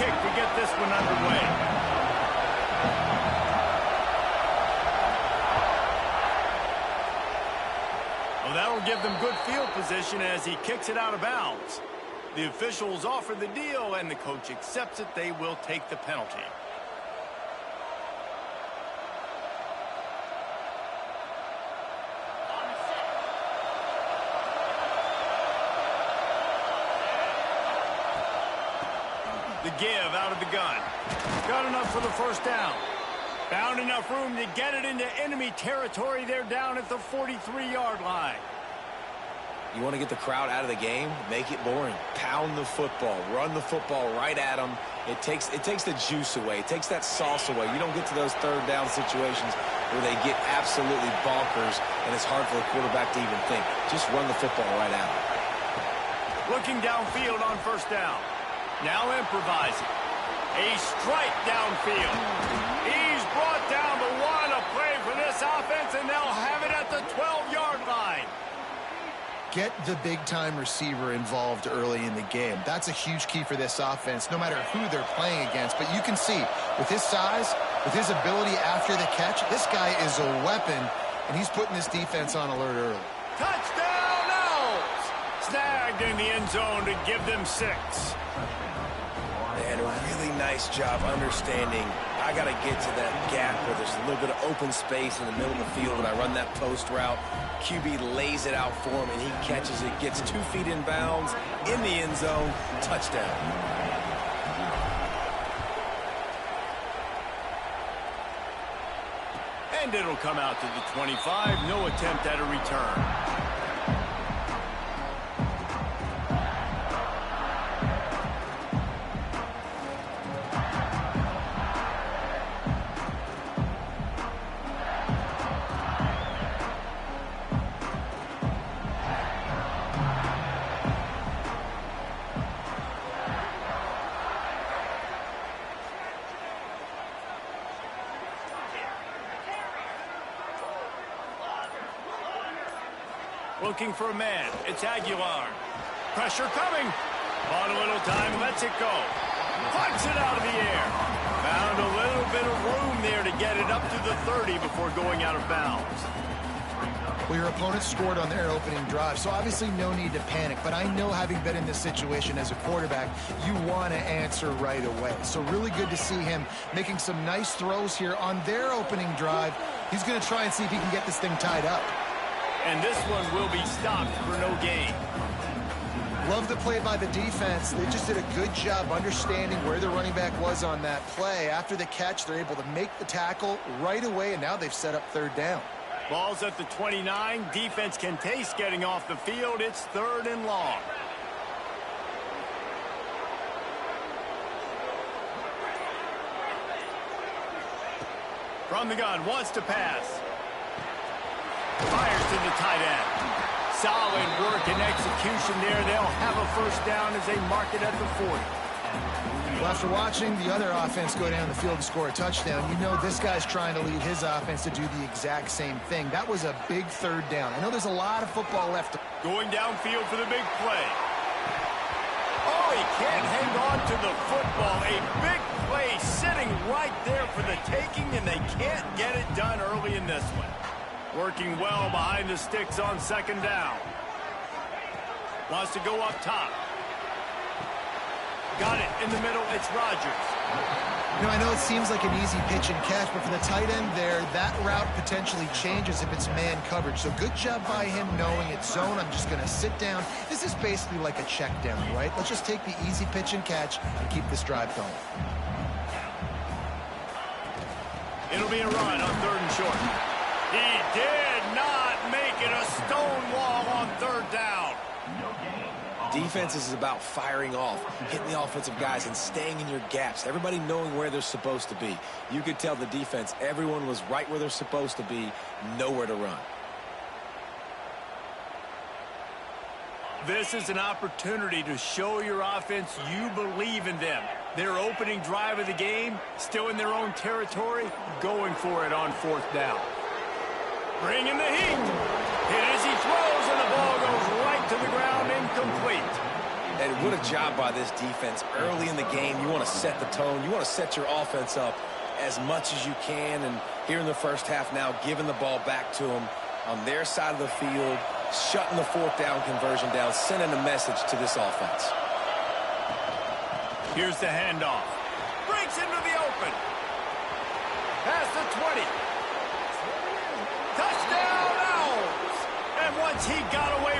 kick to get this one underway. Well, that'll give them good field position as he kicks it out of bounds. The officials offer the deal, and the coach accepts it. They will take the penalty. The give out of the gun. Got enough for the first down. Found enough room to get it into enemy territory. They're down at the 43-yard line. You want to get the crowd out of the game? Make it boring. Pound the football. Run the football right at them. It takes the juice away. It takes that sauce away. You don't get to those third down situations where they get absolutely bonkers, and it's hard for the quarterback to even think. Just run the football right at them. Looking downfield on first down. Now improvising. A strike downfield. He's brought down, but what a play for this offense, and they'll have it at the 12-yard line. Get the big-time receiver involved early in the game. That's a huge key for this offense, no matter who they're playing against. But you can see, with his size, with his ability after the catch, this guy is a weapon, and he's putting this defense on alert early. Touchdown, Owls! Snagged in the end zone to give them 6. And a really nice job understanding I got to get to that gap where there's a little bit of open space in the middle of the field when I run that post route. QB lays it out for him, and he catches it, gets 2 feet in bounds, in the end zone, touchdown. And it'll come out to the 25. No attempt at a return. Looking for a man. It's Aguilar. Pressure coming. Bought a little time. Lets it go. Punts it out of the air. Found a little bit of room there to get it up to the 30 before going out of bounds. Well, your opponent scored on their opening drive, so obviously no need to panic. But I know, having been in this situation as a quarterback, you want to answer right away. So really good to see him making some nice throws here on their opening drive. He's going to try and see if he can get this thing tied up. And this one will be stopped for no gain. Love the play by the defense. They just did a good job understanding where the running back was on that play. After the catch, they're able to make the tackle right away, and now they've set up third down. Ball's at the 29. Defense can taste getting off the field. It's 3rd and long. From the gun, wants to pass. Fires to the tight end. Solid work and execution there. They'll have a first down as they mark it at the 40. Well, after watching the other offense go down the field and score a touchdown, you know this guy's trying to lead his offense to do the exact same thing. That was a big third down. I know there's a lot of football left. Going downfield for the big play. Oh, he can't hang on to the football. A big play sitting right there for the taking, and they can't get it done early in this one. Working well behind the sticks on second down. Wants to go up top. Got it in the middle. It's Rodgers. You know, I know it seems like an easy pitch and catch, but for the tight end there, that route potentially changes if it's man coverage. So good job by him knowing it's zone. I'm just going to sit down. This is basically like a check down, right? Let's just take the easy pitch and catch and keep this drive going. It'll be a run on 3rd and short. He did not make it a stone wall on 3rd down. Defense is about firing off, hitting the offensive guys, and staying in your gaps. Everybody knowing where they're supposed to be. You could tell the defense, everyone was right where they're supposed to be, nowhere to run. This is an opportunity to show your offense you believe in them. Their opening drive of the game, still in their own territory, going for it on 4th down. Bringing the heat. Hit as he throws, and the ball goes right to the ground, incomplete. And What a job by this defense. Early in the game, you want to set the tone. You want to set your offense up as much as you can. And here in the first half now, giving the ball back to them on their side of the field, shutting the fourth down conversion down, sending a message to this offense. Here's the handoff. Breaks into the open. Past the 20. Touchdown, Owls! And once he got away...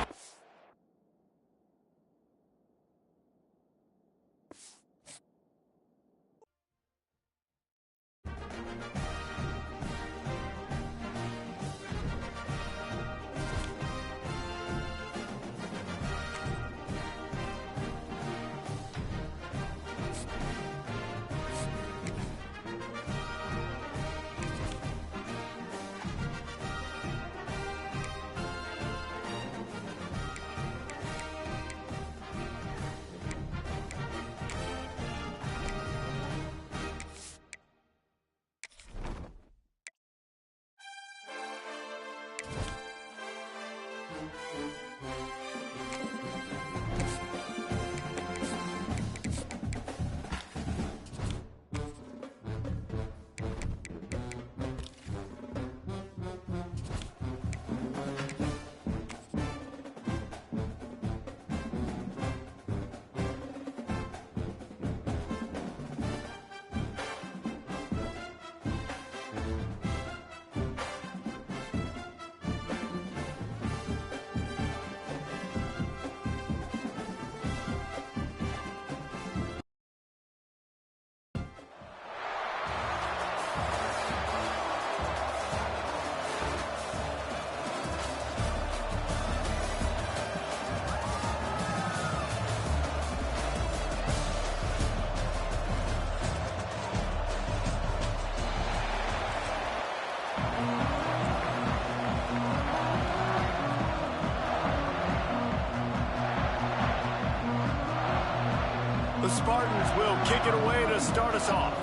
The Spartans will kick it away to start us off.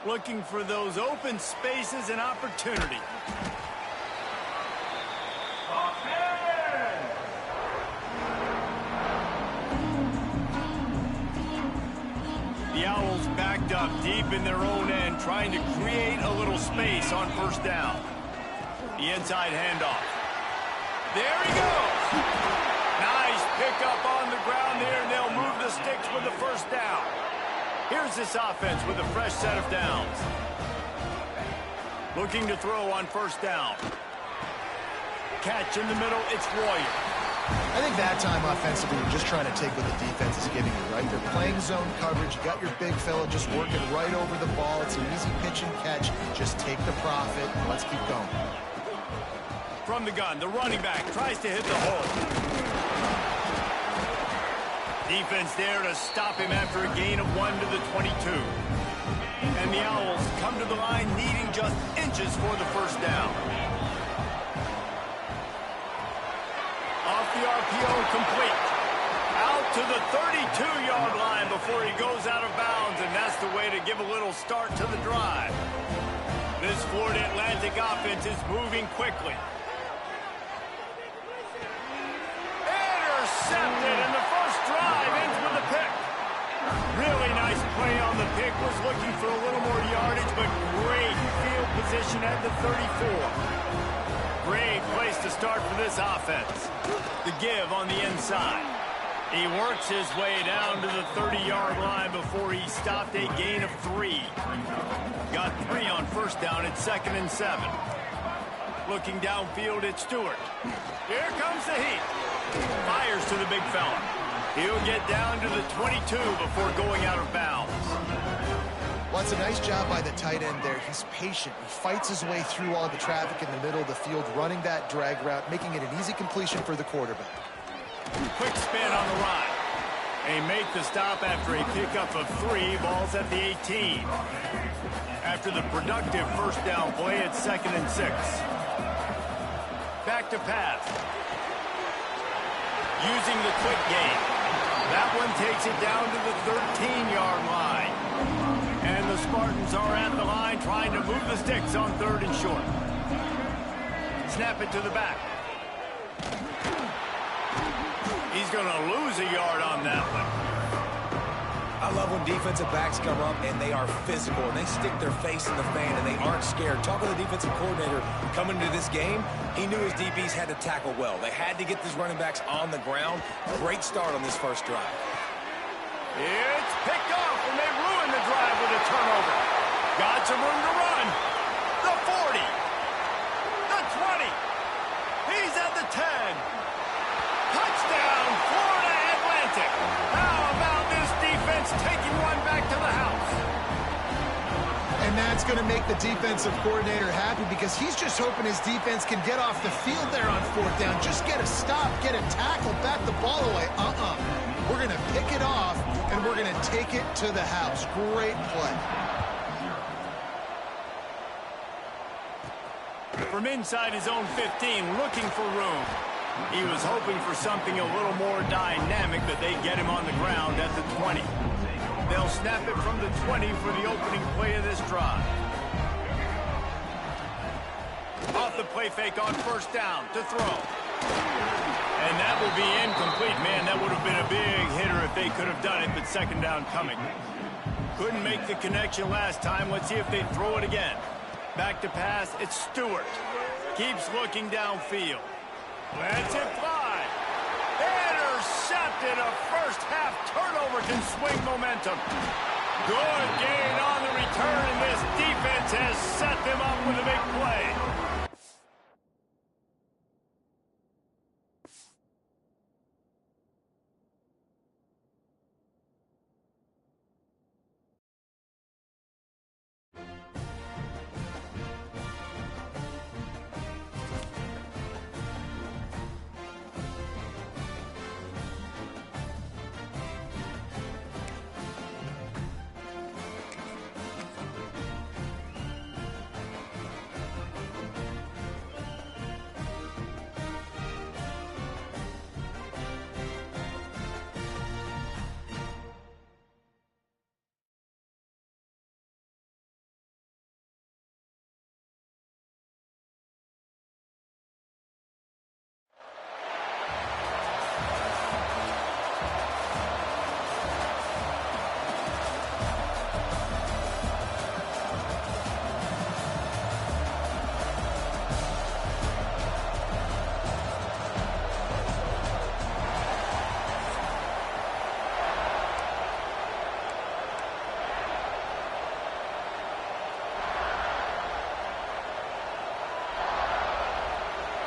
Looking for those open spaces and opportunity. The Owls backed up deep in their own end, trying to create a little space on first down. The inside handoff. There he goes. Nice pickup on the ground there, and they'll move the sticks with the first down. Here's this offense with a fresh set of downs. Looking to throw on first down. Catch in the middle, it's Royer. I think that time offensively, you're just trying to take what the defense is giving you, right? They're playing zone coverage. You got your big fella just working right over the ball. It's an easy pitch and catch. Just take the profit, and let's keep going. From the gun, the running back tries to hit the hole. Defense there to stop him after a gain of 1 to the 22. And the Owls come to the line needing just inches for the first down. Off the RPO, complete. Out to the 32-yard line before he goes out of bounds, and that's the way to give a little start to the drive. This Florida Atlantic offense is moving quickly. Intercepted, and the first drive ends with a pick. Really nice play on the pick. Was looking for a little more yardage, but great field position at the 34. Great place to start for this offense. The give on the inside. He works his way down to the 30-yard line before he stopped a gain of 3. Got 3 on first down at 2nd and 7. Looking downfield at Stewart. Here comes the heat. Fires to the big fella. He'll get down to the 22 before going out of bounds. Well, it's a nice job by the tight end there. He's patient. He fights his way through all the traffic in the middle of the field, running that drag route, making it an easy completion for the quarterback. Quick spin on the run. They make the stop after a pickup of 3. Balls at the 18. After the productive first down play at 2nd and 6. Back to pass. Using the quick game. That one takes it down to the 13-yard line. And the Spartans are at the line trying to move the sticks on 3rd and short. snap it to the back. He's going to lose a yard on that one. I love when defensive backs come up and they are physical and they stick their face in the fan and they aren't scared. Talking to the defensive coordinator coming into this game, he knew his DBs had to tackle well. They had to get these running backs on the ground. Great start on this first drive. It's picked off and they ruin the drive with a turnover. Got some room to run. The 40. The 20. He's at the 10. Touchdown, Florida Atlantic. How about this defense taking one back to the house? And that's going to make the defensive coordinator happy because he's just hoping his defense can get off the field there on fourth down. Just get a stop, get a tackle, bat the ball away. We're going to pick it off, and we're going to take it to the house. Great play. From inside his own 15, looking for room. He was hoping for something a little more dynamic, but they get him on the ground at the 20. They'll snap it from the 20 for the opening play of this drive. Off the play fake on first down to throw. And that will be incomplete. Man, that would have been a big hitter if they could have done it, but second down coming. Couldn't make the connection last time. Let's see if they throw it again. Back to pass, it's Stewart. Keeps looking downfield. Lets it fly. Intercepted. A first-half turnover can swing momentum. Good gain on the return, and this defense has set them up with a big play.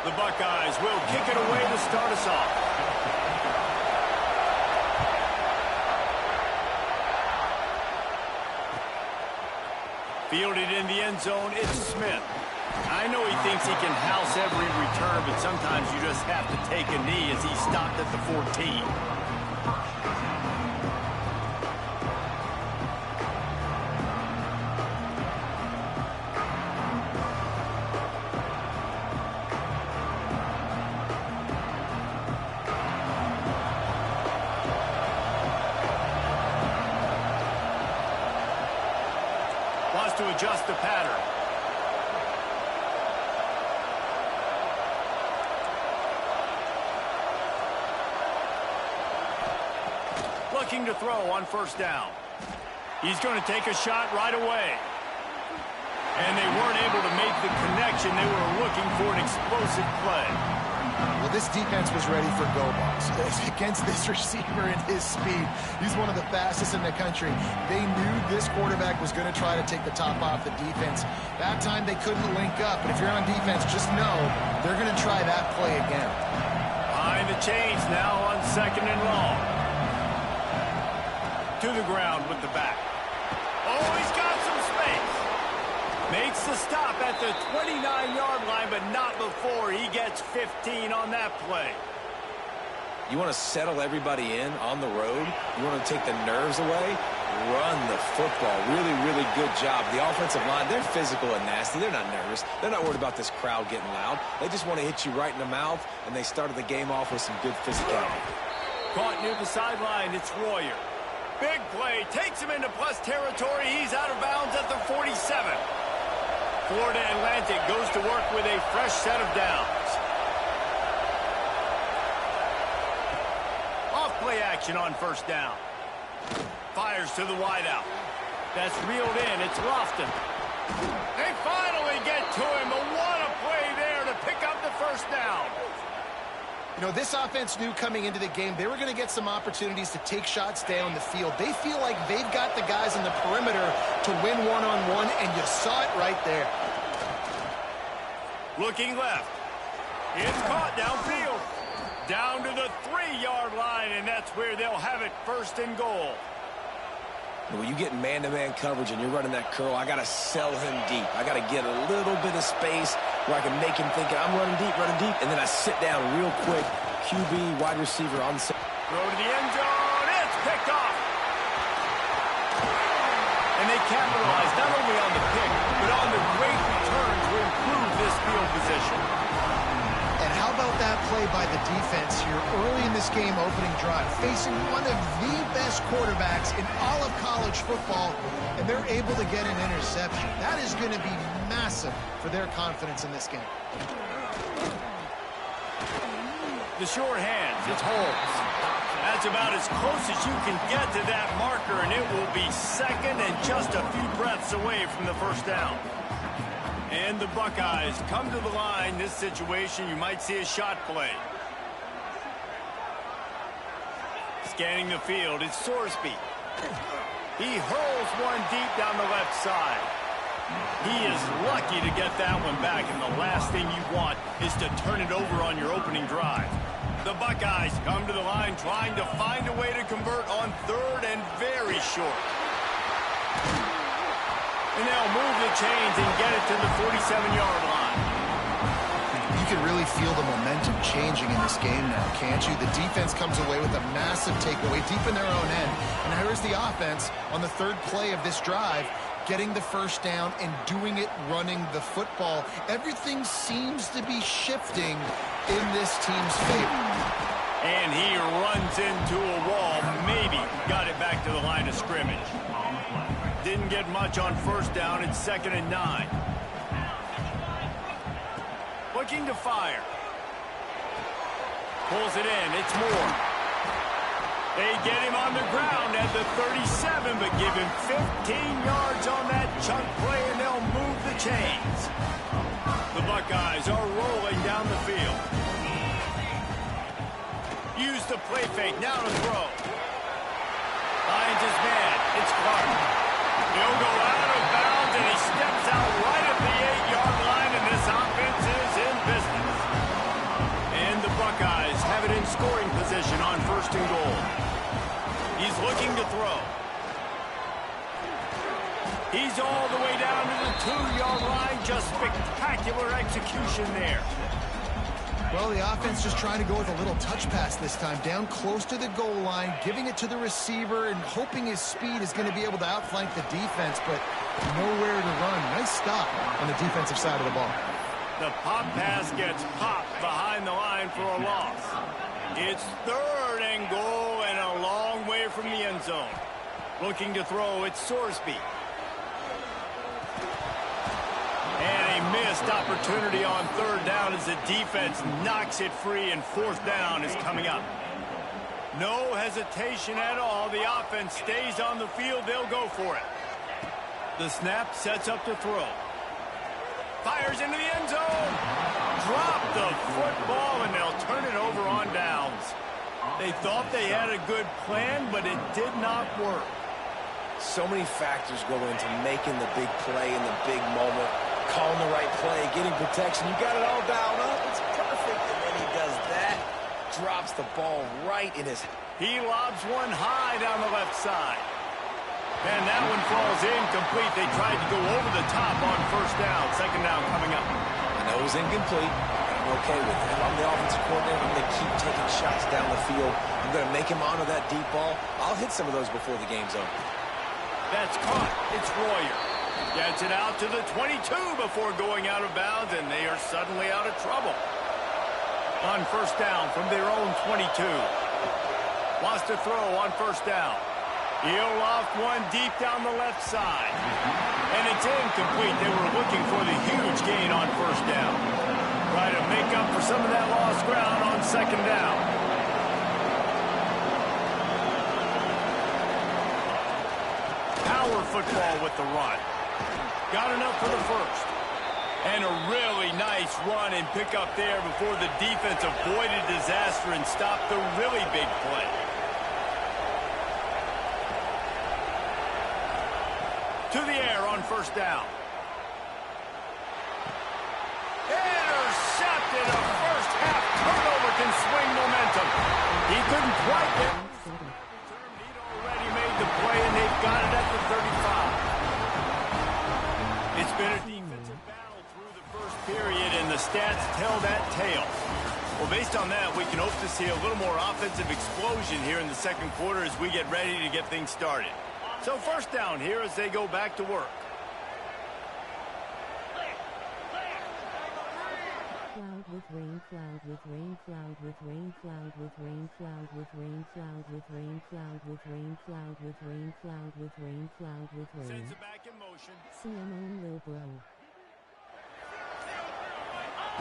The Buckeyes will kick it away to start us off. Fielded in the end zone, it's Smith. I know he thinks he can house every return, but sometimes you just have to take a knee as he stopped at the 14. To adjust the pattern. Looking to throw on first down. He's going to take a shot right away. And they weren't able to make the connection. They were looking for an explosive play. Well, this defense was ready for go balls. Against this receiver and his speed, he's one of the fastest in the country. They knew this quarterback was going to try to take the top off the defense. That time they couldn't link up, but if you're on defense, just know they're going to try that play again. Behind the chains now on second and long. To the ground with the back. Oh, he's got some space. Makes the stop at the 29-yard line, but not before he gets 15 on that play. You want to settle everybody in on the road? You want to take the nerves away? Run the football. Really, really good job. The offensive line, they're physical and nasty. They're not nervous. They're not worried about this crowd getting loud. They just want to hit you right in the mouth, and they started the game off with some good physicality. Caught near the sideline, it's Royer. Big play, takes him into plus territory. He's out of bounds at the 47. Florida Atlantic goes to work with a fresh fresh set of downs. Off-play action on first down. Fires to the wideout. That's reeled in. It's Lofton. They finally get to him. But what a play there to pick up the first down. You know, this offense knew coming into the game they were going to get some opportunities to take shots down the field. They feel like they've got the guys in the perimeter to win one-on-one, and you saw it right there. Looking left. It's caught downfield. Down to the 3-yard line, and that's where they'll have it, first and goal. When you get man-to-man coverage and you're running that curl, I got to sell him deep. I got to get a little bit of space where I can make him think I'm running deep, and then I sit down real quick. QB, wide receiver on the side. Throw to the end zone. It's picked off. And they capitalize not only on the pick, but on the great return to improve this field position. And how about that play by the defense here early in this game opening drive, facing one of the best quarterbacks in all of college football, and they're able to get an interception. That is going to be massive for their confidence in this game. The short hands, it's Holmes. That's about as close as you can get to that marker, and it will be second and just a few breaths away from the first down. And the Buckeyes come to the line. This situation, you might see a shot play. Scanning the field, it's Sorsby. He hurls one deep down the left side. He is lucky to get that one back, and the last thing you want is to turn it over on your opening drive. The Buckeyes come to the line trying to find a way to convert on third and very short. And they'll move the chains and get it to the 47-yard line. You can really feel the momentum changing in this game now, can't you? The defense comes away with a massive takeaway deep in their own end. And now here's the offense on the third play of this drive, getting the first down and doing it running the football. Everything seems to be shifting in this team's favor. And he runs into a wall. Maybe got it back to the line of scrimmage. Didn't get much on first down. It's 2nd and 9. Looking to fire. Pulls it in. It's Moore. They get him on the ground at the 37, but give him 15 yards on that chunk play, and they'll move the chains. The Buckeyes are rolling down the field. Use the play fake. Now to throw. Finds his man. It's Clark. He'll go out of bounds, and he steps out right at the 8-yard line, and this offense is in business. And the Buckeyes have it in scoring position on first and goal. He's looking to throw. He's all the way down to the 2-yard line. Just spectacular execution there. Well, the offense just trying to go with a little touch pass this time, down close to the goal line, giving it to the receiver and hoping his speed is going to be able to outflank the defense, but nowhere to run. Nice stop on the defensive side of the ball. The pop pass gets popped behind the line for a loss. It's 3rd and goal and a long way from the end zone. Looking to throw, it's Sorsby. And a missed opportunity on 3rd down as the defense knocks it free, and 4th down is coming up. No hesitation at all. The offense stays on the field. They'll go for it. The snap sets up to throw. Fires into the end zone. Drop the football, and they'll turn it over on downs. They thought they had a good plan, but it did not work. So many factors go into making the big play in the big moment. Calling the right play, getting protection. You got it all dialed up. It's perfect. And then he does that. Drops the ball right in his... He lobs one high down the left side. And that one falls incomplete. They tried to go over the top on first down. 2nd down coming up. I know it was incomplete. I'm okay with it. If I'm the offensive coordinator, I'm going to keep taking shots down the field. I'm going to make him honor that deep ball. I'll hit some of those before the game's over. That's caught. It's Royer. Gets it out to the 22 before going out of bounds, and they are suddenly out of trouble. On first down from their own 22. Wants to throw on first down. He'll loft one deep down the left side. And it's incomplete. They were looking for the huge gain on first down. some of that lost ground on second down. Power football with the run. Got enough for the first. And a really nice run and pick up there before the defense avoided disaster and stopped the really big play. To the air on first down. Intercepted. A first half turnover can swing momentum. He couldn't quite get it. He'd already made the play, and they've got it at the 35. It's been a defensive battle through the first period, and the stats tell that tale. Well, based on that, we can hope to see a little more offensive explosion here in the second quarter as we get ready to get things started. So first down here as they go back to work. Cloud with rain, cloud with rain, cloud with rain, cloud with rain, cloud with rain, cloud with rain, cloud with rain, cloud with rain, cloud with rain, cloud with rain. Sends it back in motion. CMO Lobro.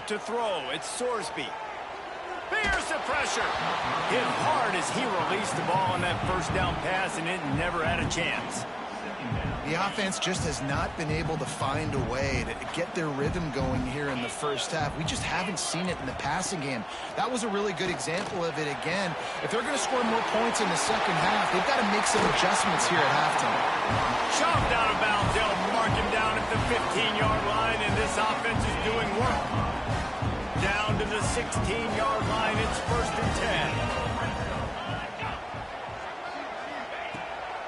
To throw, it's Sorsby. Bears the pressure. Hit hard as he released the ball on that first down pass, and it never had a chance. The offense just has not been able to find a way to get their rhythm going here in the first half. We just haven't seen it in the passing game. That was a really good example of it again. If they're going to score more points in the second half, they've got to make some adjustments here at halftime. Shoved out of bounds. They'll mark him down at the 15-yard line, and this offense is doing work. Down to the 16-yard line. It's first and 10.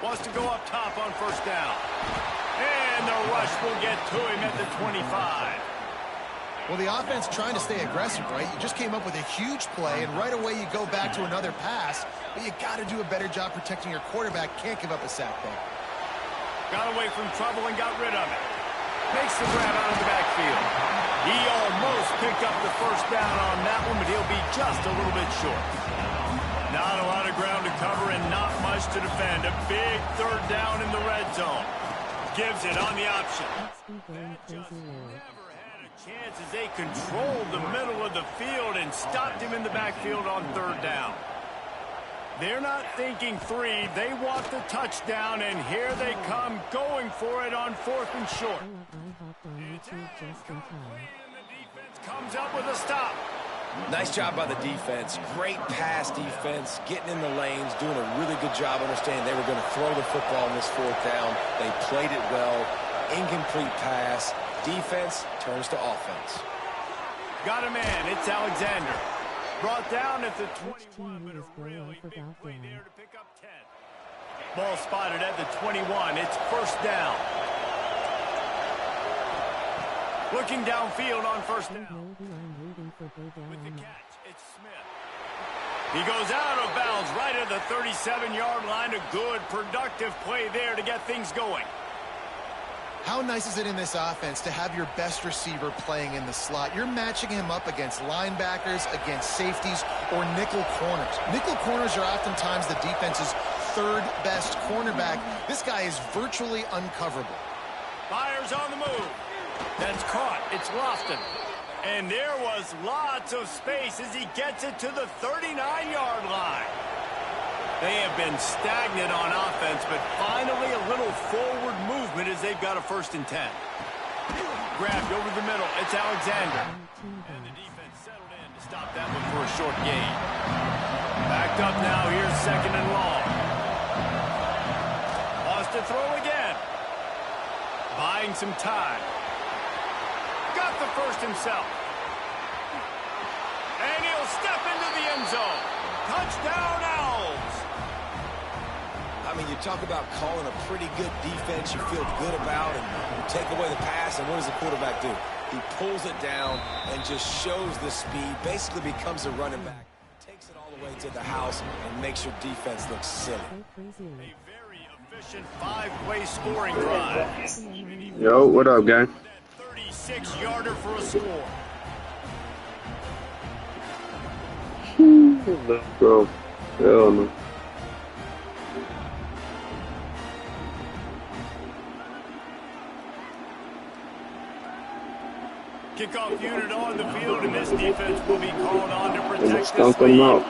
Wants to go up top on first down. And the rush will get to him at the 25. Well, the offense trying to stay aggressive, right? You just came up with a huge play, and right away you go back to another pass, but you got to do a better job protecting your quarterback. Can't give up a sack there. Got away from trouble and got rid of it. Makes the grab out of the backfield. He almost picked up the first down on that one, but he'll be just a little bit short. Not a lot of ground to cover and not much to defend. A big third down in the red zone. Gives it on the option. That just never had a chance as they controlled the middle of the field and stopped him in the backfield on third down. They're not thinking three. They want the touchdown, and here they come going for it on fourth and short. And the defense comes up with a stop. Nice job by the defense. Great pass defense, getting in the lanes, doing a really good job understanding they were going to throw the football on this fourth down. They played it well. Incomplete pass. Defense turns to offense. Got a man. It's Alexander. Brought down at the 21, but a really big play there to pick up 10. Ball spotted at the 21. It's first down. Looking downfield on first down. With the catch, it's Smith. He goes out of bounds right at the 37-yard line. A good, productive play there to get things going. How nice is it in this offense to have your best receiver playing in the slot? You're matching him up against linebackers, against safeties, or nickel corners. Nickel corners are oftentimes the defense's third best cornerback. This guy is virtually uncoverable. Fires on the move. That's caught. It's Lofton. And there was lots of space as he gets it to the 39-yard line. They have been stagnant on offense, but finally a little forward movement as they've got a first and 10. Grabbed over the middle. It's Alexander. And the defense settled in to stop that one for a short gain. Backed up now. Here's second and long. Lost to throw again. Buying some time. Got the first himself. And he'll step into the end zone. Touchdown, Owls. I mean, you talk about calling a pretty good defense you feel good about, and you take away the pass, and what does the quarterback do? He pulls it down and just shows the speed, basically becomes a running back, takes it all the way to the house, and makes your defense look silly. A very efficient five-play scoring drive. Yo, what up, gang? 36-yarder for a score. Bro, hell no. Kickoff unit on the field, and this defense will be called on to protect this Stump them lead. out.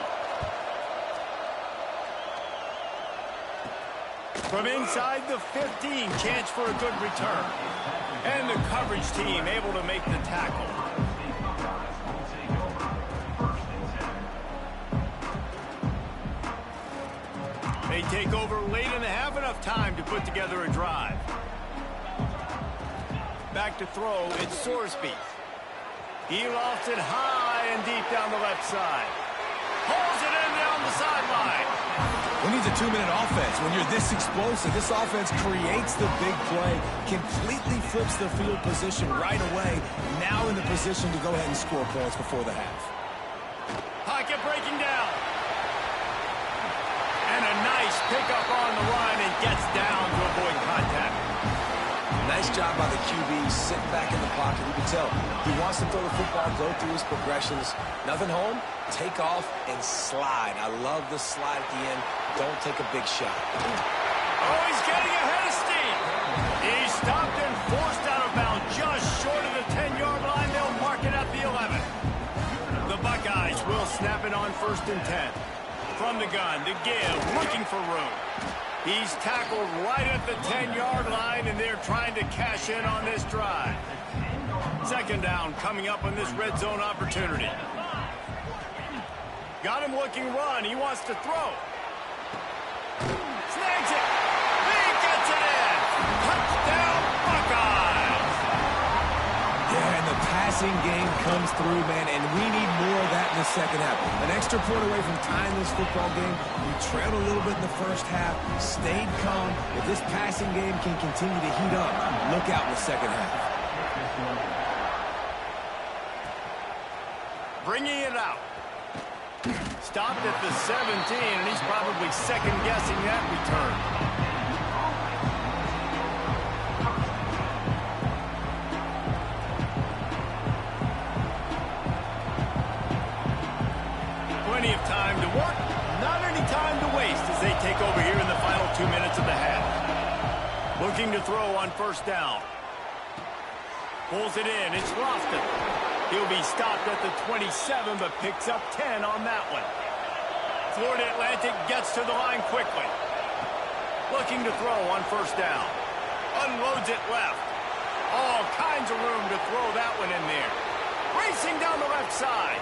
From inside the 15, chance for a good return. And the coverage team able to make the tackle. They take over late in the half, enough time to put together a drive. Back to throw, it's Sorsby. He lofts it high and deep down the left side. Pulls it in down the sideline. Who needs a 2-minute offense? When you're this explosive, this offense creates the big play, completely flips the field position right away, now in the position to go ahead and score points before the half. Pocket breaking down. And a nice pickup on the run and gets down to avoid contact. Nice job by the QB, sitting back in the pocket. You can tell he wants to throw the football, go through his progressions. Nothing home, take off and slide. I love the slide at the end. Don't take a big shot. Oh, he's getting ahead of steam. He's stopped and forced out of bounds just short of the 10-yard line. They'll mark it at the 11. The Buckeyes will snap it on 1st and 10. From the gun to give, looking for room. He's tackled right at the 10-yard line, and they're trying to cash in on this drive. 2nd down coming up on this red zone opportunity. Got him looking run. He wants to throw. Snags it. He gets it in. Touchdown, Buckeyes. Yeah, and the passing game comes through, man, and we need more of that in the second half. An extra point away from tying this football game. We trailed a little bit in the first half, stayed calm. If this passing game can continue to heat up, look out in the second half. Bringing it out. Stopped at the 17, and he's probably second-guessing that return. Plenty of time to work, not any time to waste as they take over here in the final 2 minutes of the half. Looking to throw on 1st down. Pulls it in, it's Lofton. He'll be stopped at the 27, but picks up 10 on that one. Florida Atlantic gets to the line quickly. Looking to throw on 1st down. Unloads it left. All kinds of room to throw that one in there. Racing down the left side.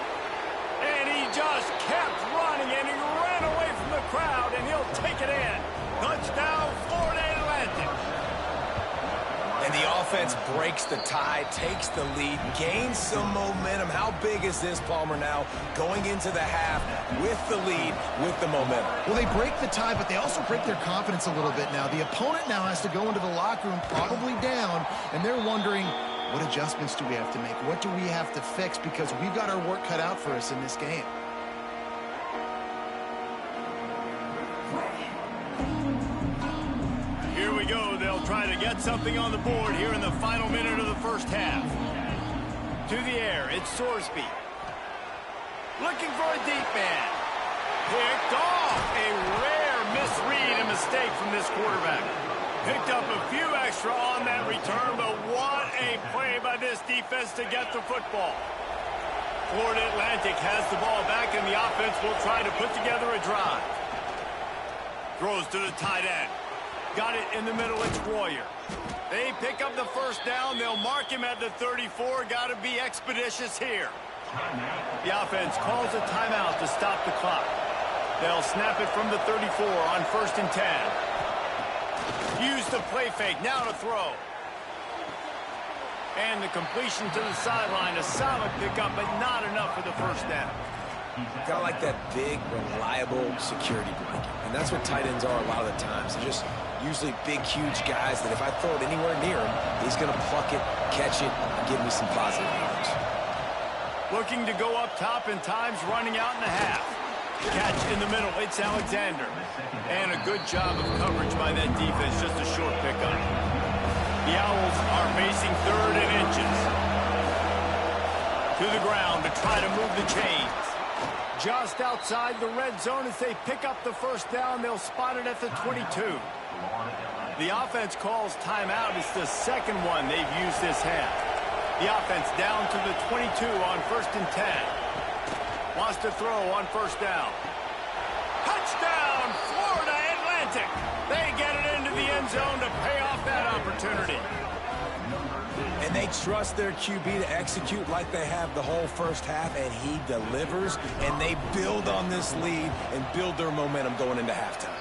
And he just kept running, and he ran away from the crowd, and he'll take it in. Touchdown, Florida Atlantic. And the offense breaks the tie, takes the lead, gains some momentum. How big is this, Palmer, now going into the half with the lead, with the momentum? Well, they break the tie, but they also break their confidence a little bit now. The opponent now has to go into the locker room probably down, and they're wondering, what adjustments do we have to make? What do we have to fix? Because we've got our work cut out for us in this game. Here we go. They'll try to get something on the board here in the final minute of the first half. To the air, it's Sorsby. Looking for a deep man. Picked off. A rare misread and mistake from this quarterback. Picked up a few extra on that return, but what a play by this defense to get the football. Florida Atlantic has the ball back, and the offense will try to put together a drive. Throws to the tight end. Got it in the middle, it's Royer. They pick up the 1st down. They'll mark him at the 34. Got to be expeditious here. The offense calls a timeout to stop the clock. They'll snap it from the 34 on 1st and 10. Use the play fake, now to throw. And the completion to the sideline, a solid pickup, but not enough for the 1st down. Kind of like that big, reliable security blanket. And that's what tight ends are a lot of the times. They're just usually big, huge guys that if I throw it anywhere near him, he's going to pluck it, catch it, and give me some positive yards. Looking to go up top, and time's running out in the half. Catch in the middle, it's Alexander. And a good job of coverage by that defense, just a short pickup. The Owls are facing 3rd and inches. To the ground to try to move the chains. Just outside the red zone as they pick up the 1st down. They'll spot it at the 22. The offense calls timeout. It's the 2nd one they've used this half. The offense down to the 22 on 1st and 10. Wants to throw on 1st down. Touchdown, Florida Atlantic. They get it into the end zone to pay off that opportunity. And they trust their QB to execute like they have the whole first half, and he delivers, and they build on this lead and build their momentum going into halftime.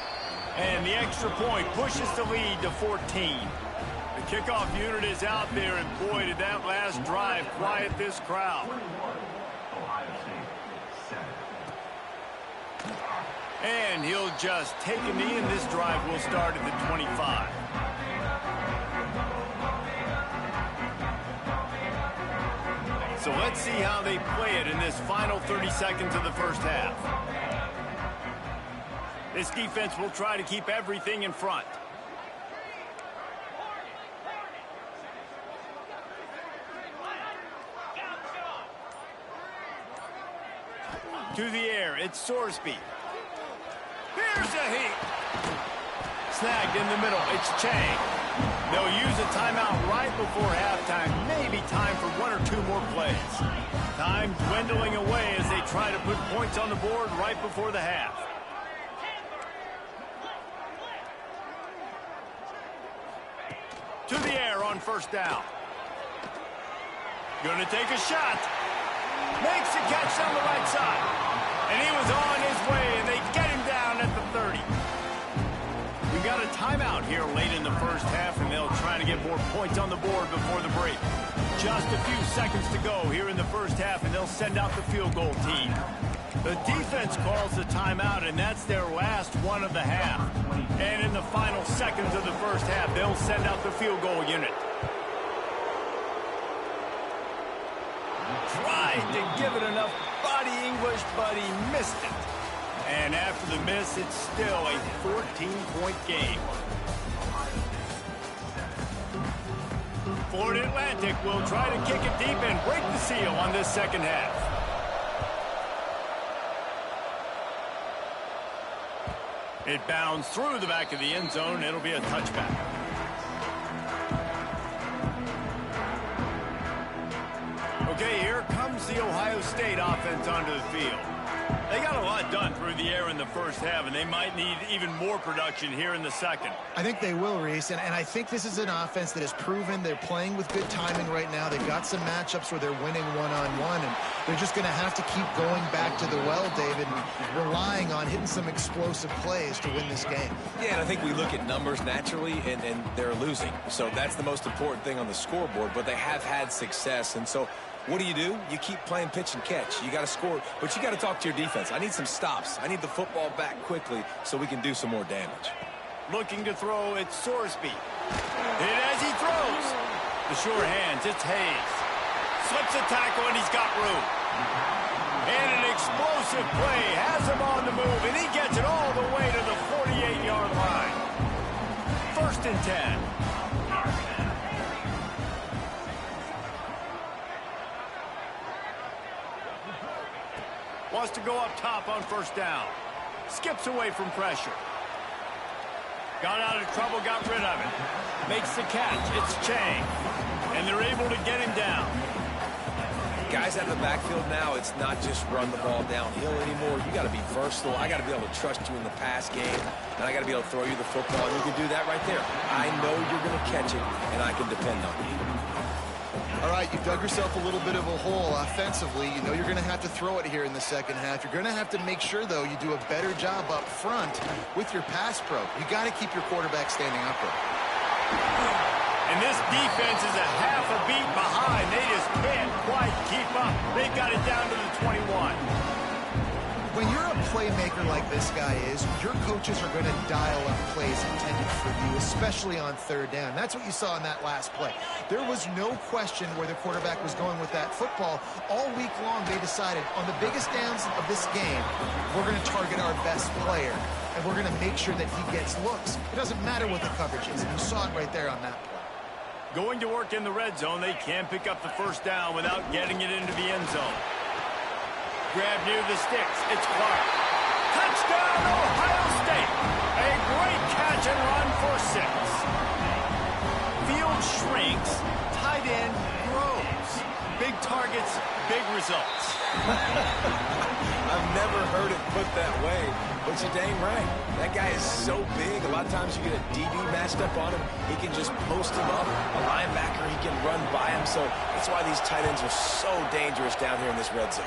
And the extra point pushes the lead to 14. The kickoff unit is out there, and boy, did that last drive quiet this crowd. And he'll just take a knee, and this drive will start at the 25. So let's see how they play it in this final 30 seconds of the first half. This defense will try to keep everything in front. To the air, it's Sorsby. Here's a heat. Snagged in the middle, it's Chang. They'll use a timeout right before halftime. Maybe time for 1 or 2 more plays. Time dwindling away as they try to put points on the board right before the half. To the air on 1st down. Going to take a shot. Makes a catch down the right side. And he was on his way, and they get him down at the 30. We got a timeout here late in the first half, and they'll try to get more points on the board before the break. Just a few seconds to go here in the first half, and they'll send out the field goal team. The defense calls the timeout, and that's their last one of the half. And in the final seconds of the first half, they'll send out the field goal unit. Tried to give it enough body English, but he missed it. And after the miss, it's still a 14-point game. Florida Atlantic will try to kick it deep and break the seal on this second half. It bounds through the back of the end zone. It'll be a touchback. Okay, here comes the Ohio State offense onto the field. They got a lot done through the air in the first half, and they might need even more production here in the second. I think they will, Reese, and I think this is an offense that has proven they're playing with good timing right now. They've got some matchups where they're winning one-on-one, and they're just going to have to keep going back to the well, David, and relying on hitting some explosive plays to win this game. Yeah, and I think we look at numbers naturally, and they're losing. So that's the most important thing on the scoreboard, but they have had success, and so what do? You keep playing pitch and catch. You got to score, but you got to talk to your defense. I need some stops. I need the football back quickly so we can do some more damage. Looking to throw, it's Sorsby. And as he throws, the sure hands, it's Hayes. Slips a tackle, and he's got room. And an explosive play has him on the move, and he gets it all the way to the 48-yard line. 1st and 10. Wants to go up top on 1st down. Skips away from pressure. Got out of trouble, got rid of it. Makes the catch. It's Chang. And they're able to get him down. Guys out of the backfield now, it's not just run the ball downhill anymore. You got to be versatile. I got to be able to trust you in the pass game. And I got to be able to throw you the football. And you can do that right there. I know you're going to catch it, and I can depend on you. All right, you've dug yourself a little bit of a hole offensively. You know you're going to have to throw it here in the second half. You're going to have to make sure, though, you do a better job up front with your pass pro. You got to keep your quarterback standing upright. And this defense is a half a beat behind. They just can't quite keep up. They got it down to the 21. When you're a playmaker like this guy is, your coaches are going to dial up plays intended for you, especially on 3rd down. That's what you saw in that last play. There was no question where the quarterback was going with that football. All week long, they decided on the biggest downs of this game, we're going to target our best player, and we're going to make sure that he gets looks. It doesn't matter what the coverage is, and you saw it right there on that play. Going to work in the red zone, they can't pick up the 1st down without getting it into the end zone. Grab near the sticks. It's Clark. Touchdown, Ohio State. A great catch and run for 6. Field shrinks. Tight end grows. big targets, big results. I've never heard it put that way, but you're dang right. That guy is so big. A lot of times you get a DB matched up on him. He can just post him up. A linebacker, he can run by him. So that's why these tight ends are so dangerous down here in this red zone.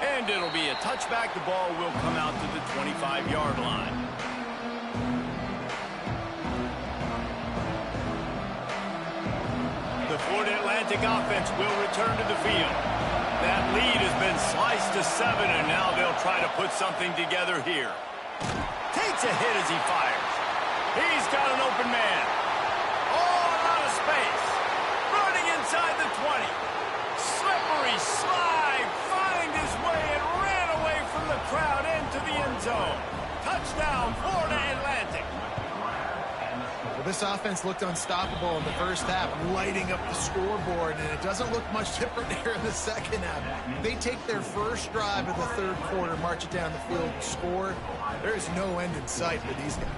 And it'll be a touchback. The ball will come out to the 25-yard line. The Florida Atlantic offense will return to the field. That lead has been sliced to 7, and now they'll try to put something together here. Takes a hit as he fires. He's got an open man. All out of space. Running inside the 20. Slippery slide. Find his way and ran away from the crowd into the end zone. Touchdown, Florida Atlantic. Well, this offense looked unstoppable in the first half, lighting up the scoreboard, and it doesn't look much different here in the second half. They take their first drive of the third quarter, march it down the field, and score. There's no end in sight for these guys.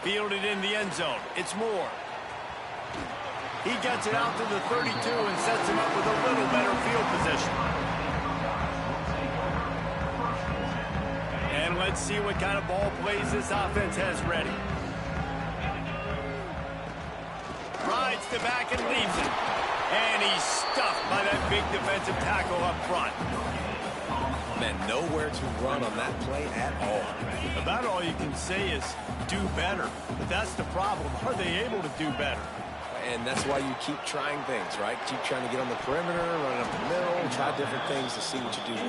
Fielded in the end zone. It's Moore. He gets it out to the 32 and sets him up with a little better field position. And let's see what kind of ball plays this offense has ready. Rides to back and leaves it. And he's stuffed by that big defensive tackle up front. Man, nowhere to run on that play at all. About all you can say is do better. But that's the problem. Are they able to do better? And that's why you keep trying things, right? Keep trying to get on the perimeter, run up the middle, try different things to see what you do.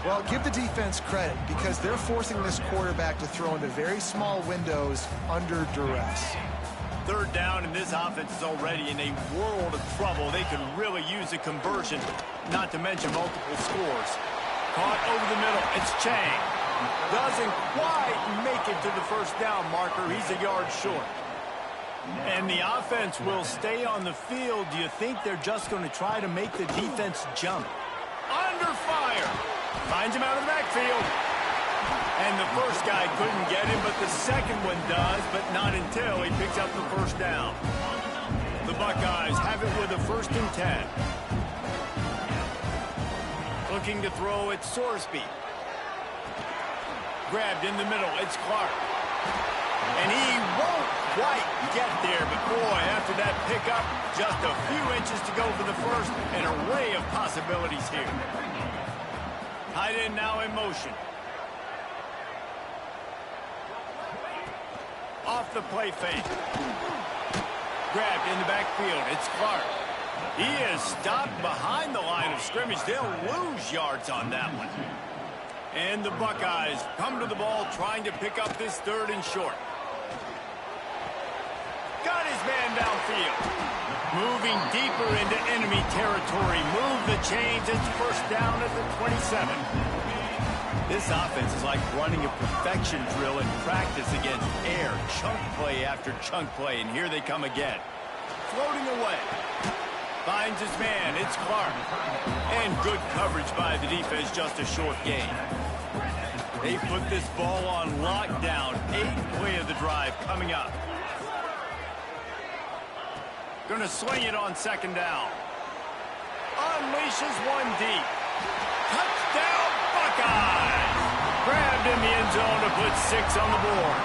Well, give the defense credit because they're forcing this quarterback to throw into very small windows under duress. Third down, and this offense is already in a world of trouble. They could really use a conversion, not to mention multiple scores. Caught over the middle. It's Chang. Doesn't quite make it to the first down marker. He's a yard short. And the offense will stay on the field. Do you think they're just going to try to make the defense jump? Under fire. Finds him out of the backfield. And the first guy couldn't get him, but the second one does, but not until he picks up the first down. The Buckeyes have it with a 1st and 10. Looking to throw at Sorsby. Grabbed in the middle. It's Clark. And he won't quite get there, but boy, after that pickup, just a few inches to go for the first. An array of possibilities here. Tight end now in motion. Off the play fake. Grabbed in the backfield. It's Clark. He is stopped behind the line of scrimmage. They'll lose yards on that one. And the Buckeyes come to the ball trying to pick up this 3rd and short. Got his man downfield. Moving deeper into enemy territory. Move the chains. It's first down at the 27. This offense is like running a perfection drill in practice against air. Chunk play after chunk play. And here they come again. Floating away. Finds his man. It's Clark. And good coverage by the defense. Just a short gain. They put this ball on lockdown. 8th play of the drive coming up. Gonna swing it on 2nd down. Unleashes one deep. Touchdown Buckeyes! Grabbed in the end zone to put 6 on the board.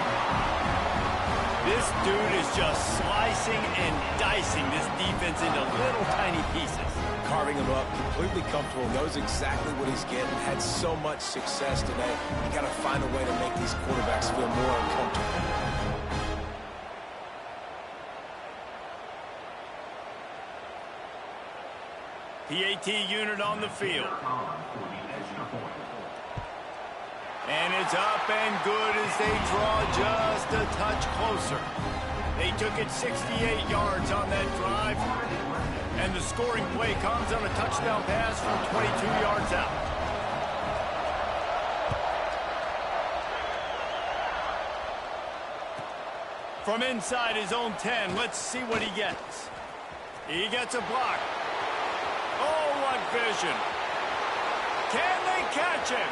This dude is just slicing and dicing this defense into little tiny pieces. Carving him up, completely comfortable, knows exactly what he's getting, had so much success today. You got to find a way to make these quarterbacks feel more uncomfortable. PAT unit on the field. And it's up and good as they draw just a touch closer. They took it 68 yards on that drive. And the scoring play comes on a touchdown pass from 22 yards out. From inside his own 10, let's see what he gets. He gets a block. Oh, what vision. Can they catch him?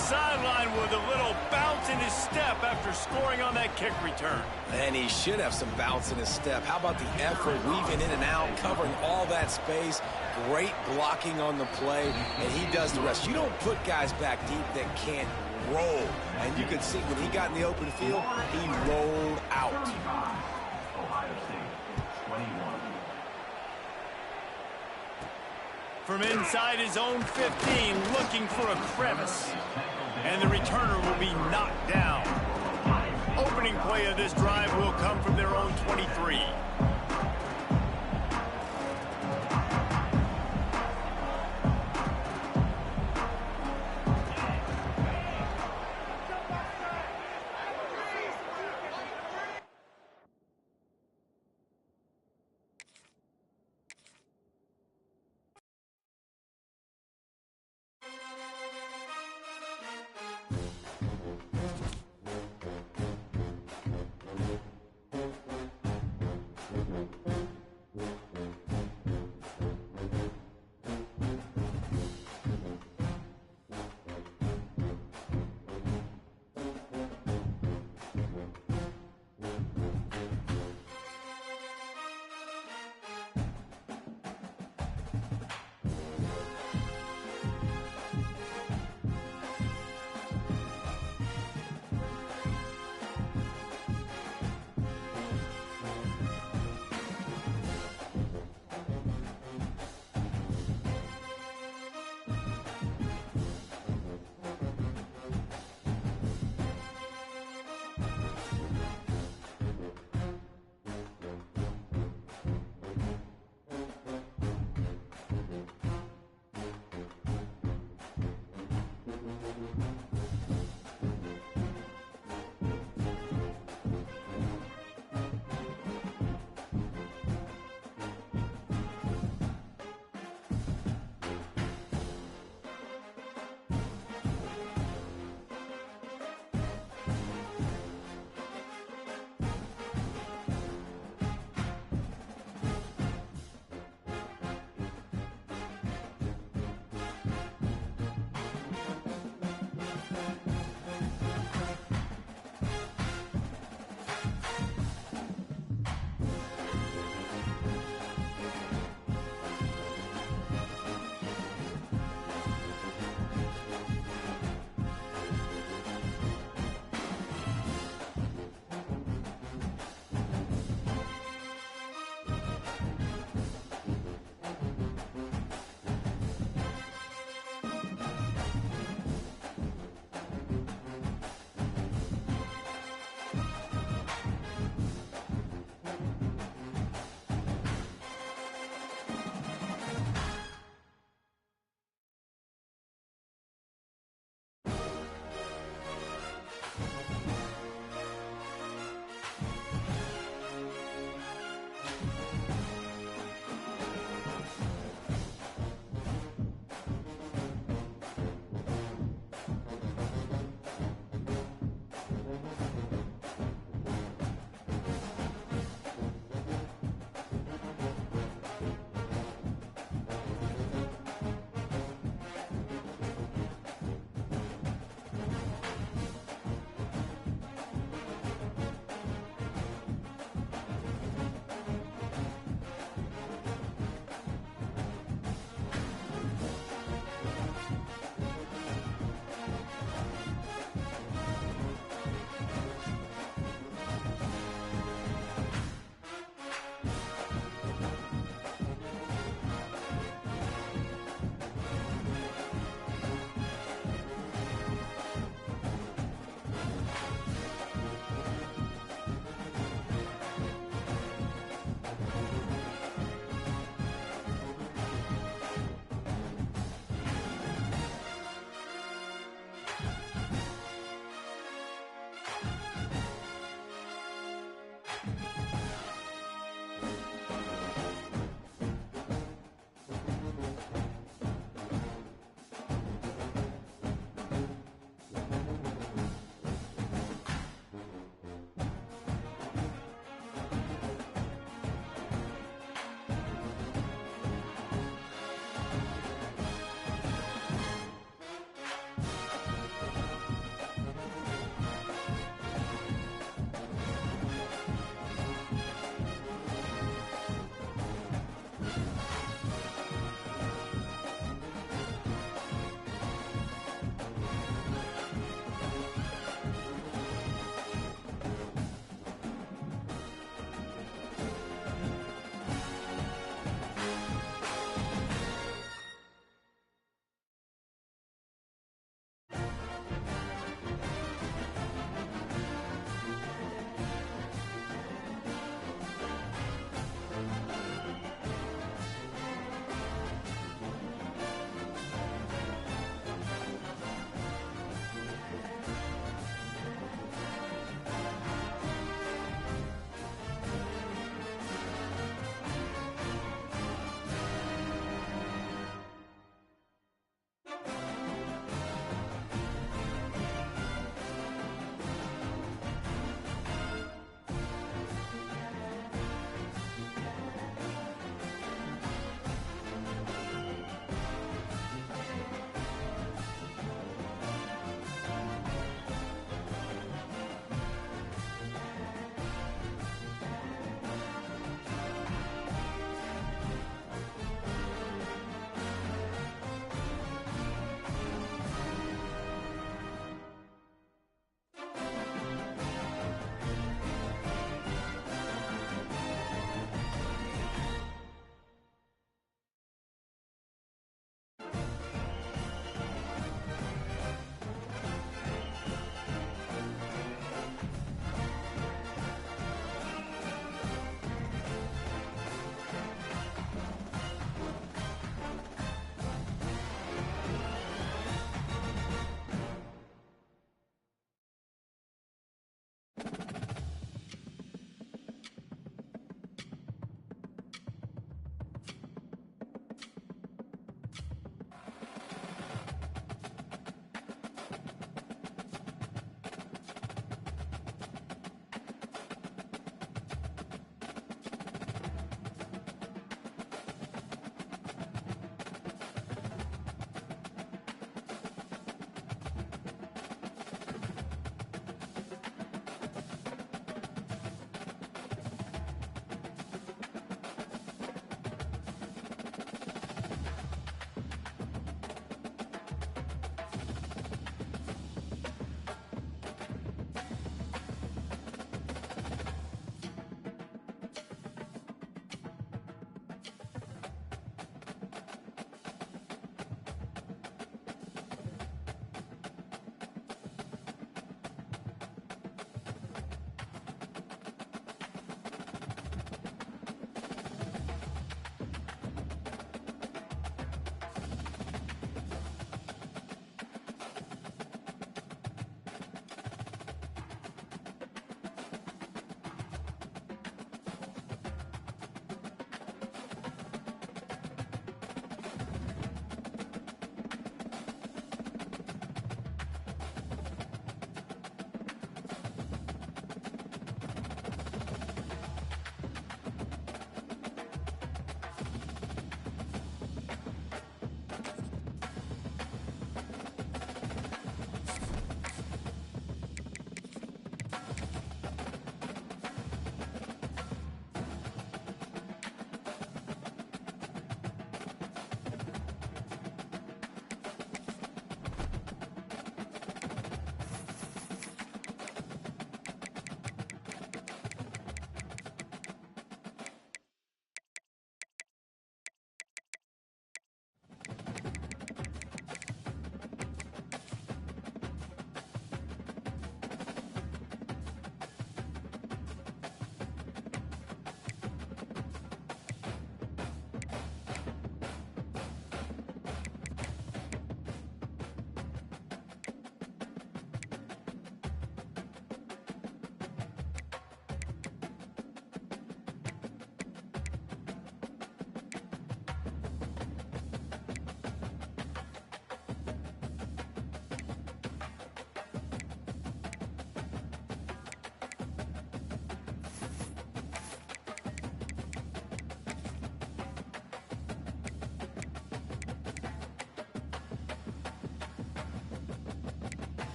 sideline with a little bounce in his step after scoring on that kick return. And he should have some bounce in his step. How about the effort, weaving in and out, covering all that space, great blocking on the play, and he does the rest. You don't put guys back deep that can't roll. And you could see when he got in the open field, he rolled out. Ohio State, 21. From inside his own 15, looking for a crevice. And the returner will be knocked down. Opening play of this drive will come from their own 23.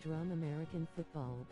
Drum American football.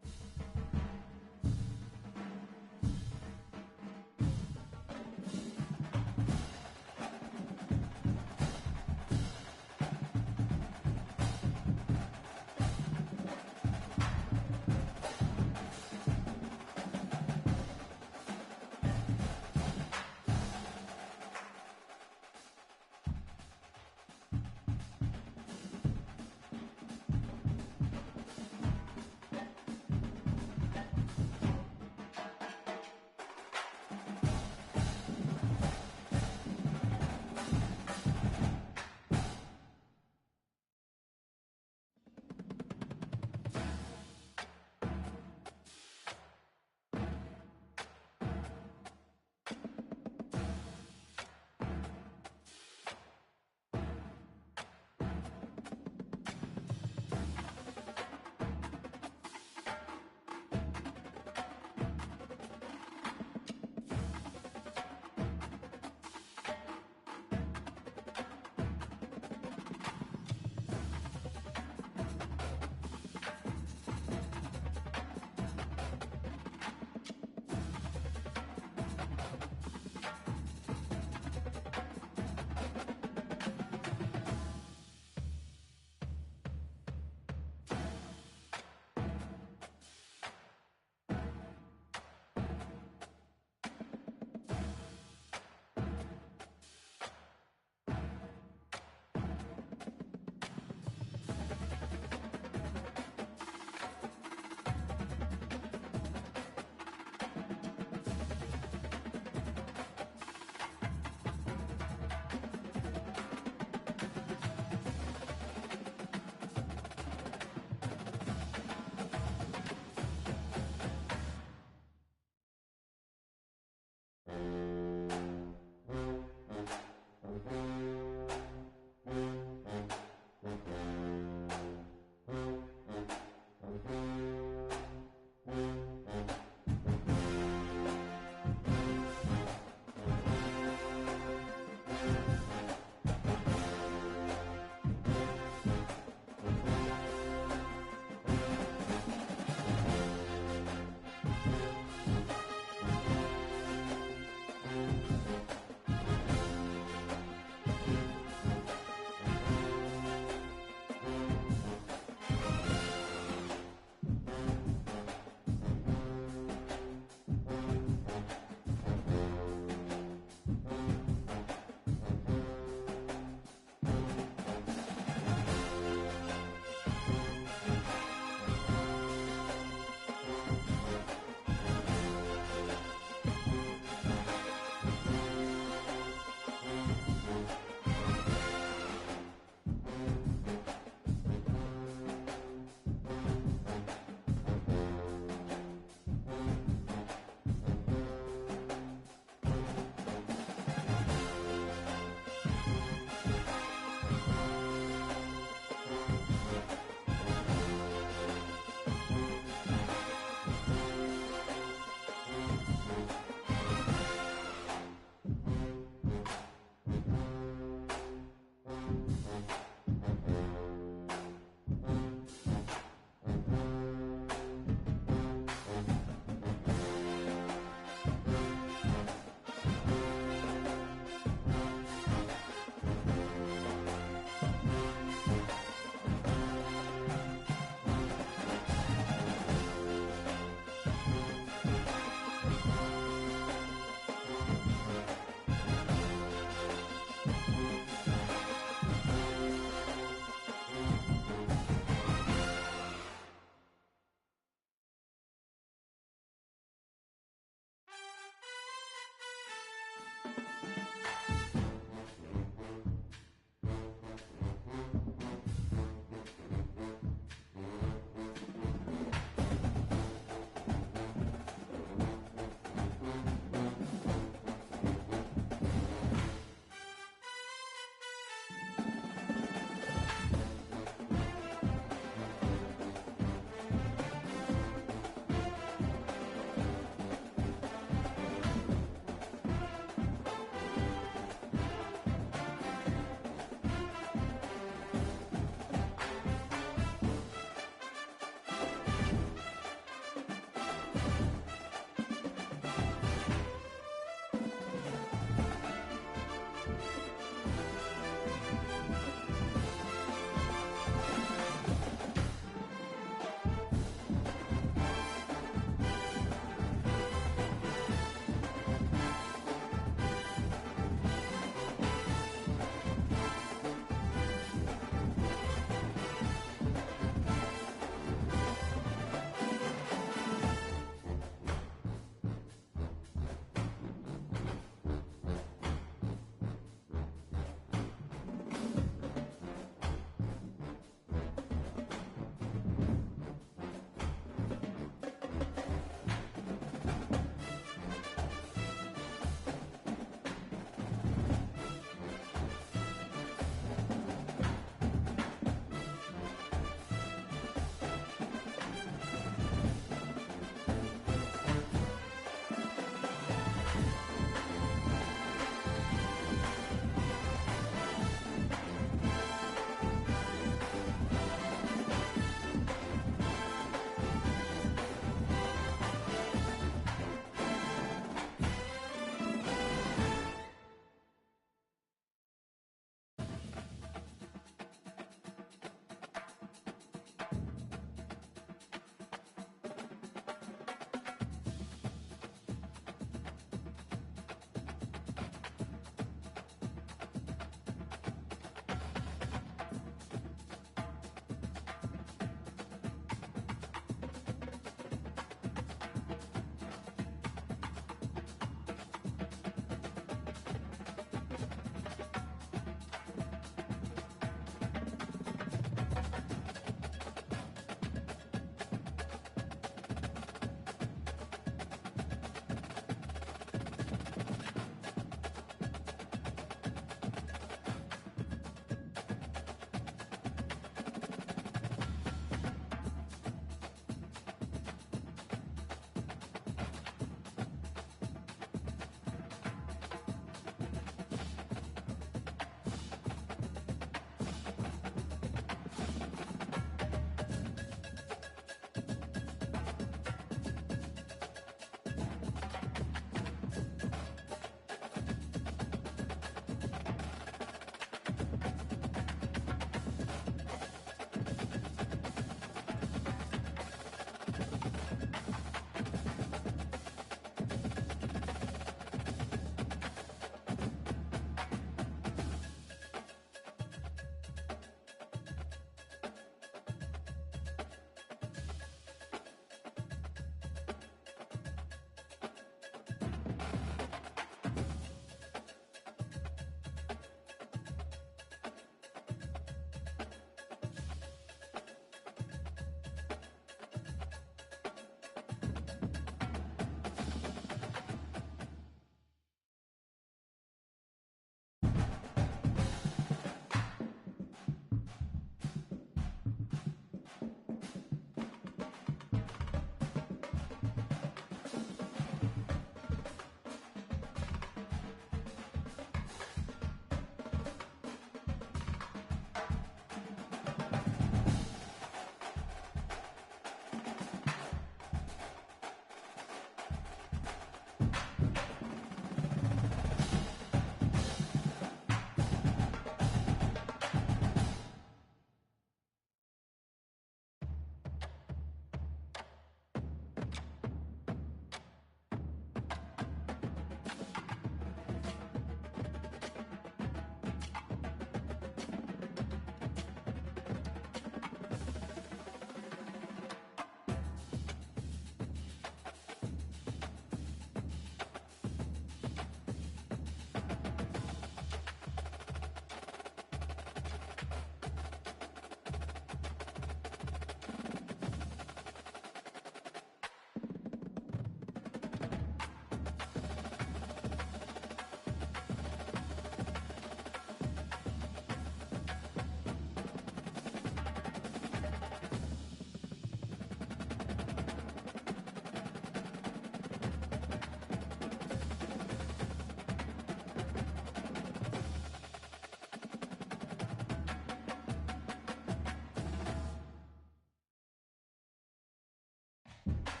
it.